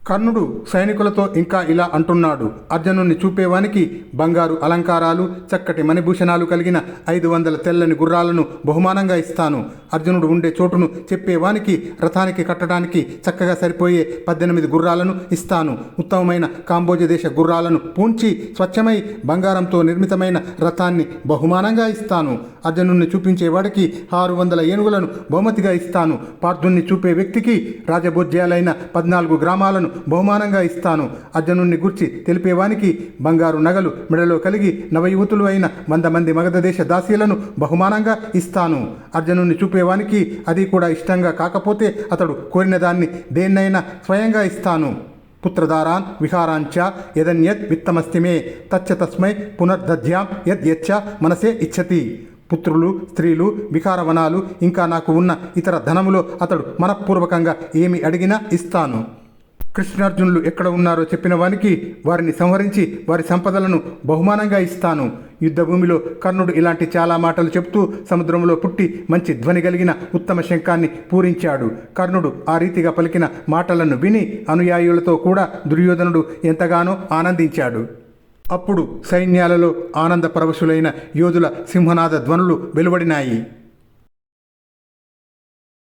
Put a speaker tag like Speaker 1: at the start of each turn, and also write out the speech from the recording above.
Speaker 1: కర్ణుడు సైనికులతో ఇంకా ఇలా అంటున్నాడు. అర్జునుణ్ణి చూపేవానికి బంగారు అలంకారాలు, చక్కటి మణిభూషణాలు కలిగిన 500 తెల్లని గుర్రాలను బహుమానంగా ఇస్తాను. అర్జునుడు ఉండే చోటును చెప్పేవానికి రథానికి కట్టడానికి చక్కగా సరిపోయే 18 గుర్రాలను ఇస్తాను. ఉత్తమమైన కాంబోజ దేశ గుర్రాలను పూంచి స్వచ్ఛమై బంగారంతో నిర్మితమైన రథాన్ని బహుమానంగా ఇస్తాను. అర్జునుణ్ణి చూపించేవాడికి 600 ఏనుగులను బహుమతిగా ఇస్తాను. పార్థుణ్ణి చూపే వ్యక్తికి రాజభోజ్యాలైన 14 గ్రామాలను బహుమానంగా ఇస్తాను. అర్జునుణ్ణి గూర్చి తెలిపేవానికి బంగారు నగలు మెడలో కలిగి నవయువతులు అయిన 100 మంది మగధ దేశ దాసీలను బహుమానంగా ఇస్తాను. అర్జునుణ్ణి చూపేవానికి అది కూడా ఇష్టంగా కాకపోతే అతడు కోరిన దాన్ని దేన్నైనా స్వయంగా ఇస్తాను. పుత్రదారాన్ విహారాంచ యదన్యత్ విత్తమస్తిమే తచ్చ తస్మై పునర్దధ్యాం యచ్చ మనసే ఇచ్చతి. పుత్రులు, స్త్రీలు, విహారవనాలు ఇంకా నాకు ఉన్న ఇతర ధనములో అతడు మనఃపూర్వకంగా ఏమి అడిగినా ఇస్తాను. కృష్ణార్జునులు ఎక్కడ ఉన్నారో చెప్పిన వానికి వారిని సంహరించి వారి సంపదలను బహుమానంగా ఇస్తాను. యుద్ధభూమిలో కర్ణుడు ఇలాంటి చాలా మాటలు చెప్తూ సముద్రంలో పుట్టి మంచి ధ్వని కలిగిన ఉత్తమ శంఖాన్ని పూరించాడు. కర్ణుడు ఆ రీతిగా పలికిన మాటలను విని అనుయాయులతో కూడా దుర్యోధనుడు ఎంతగానో ఆనందించాడు. అప్పుడు సైన్యాలలో ఆనంద పరవశులైన యోధుల సింహనాద ధ్వనులు వెలువడినాయి.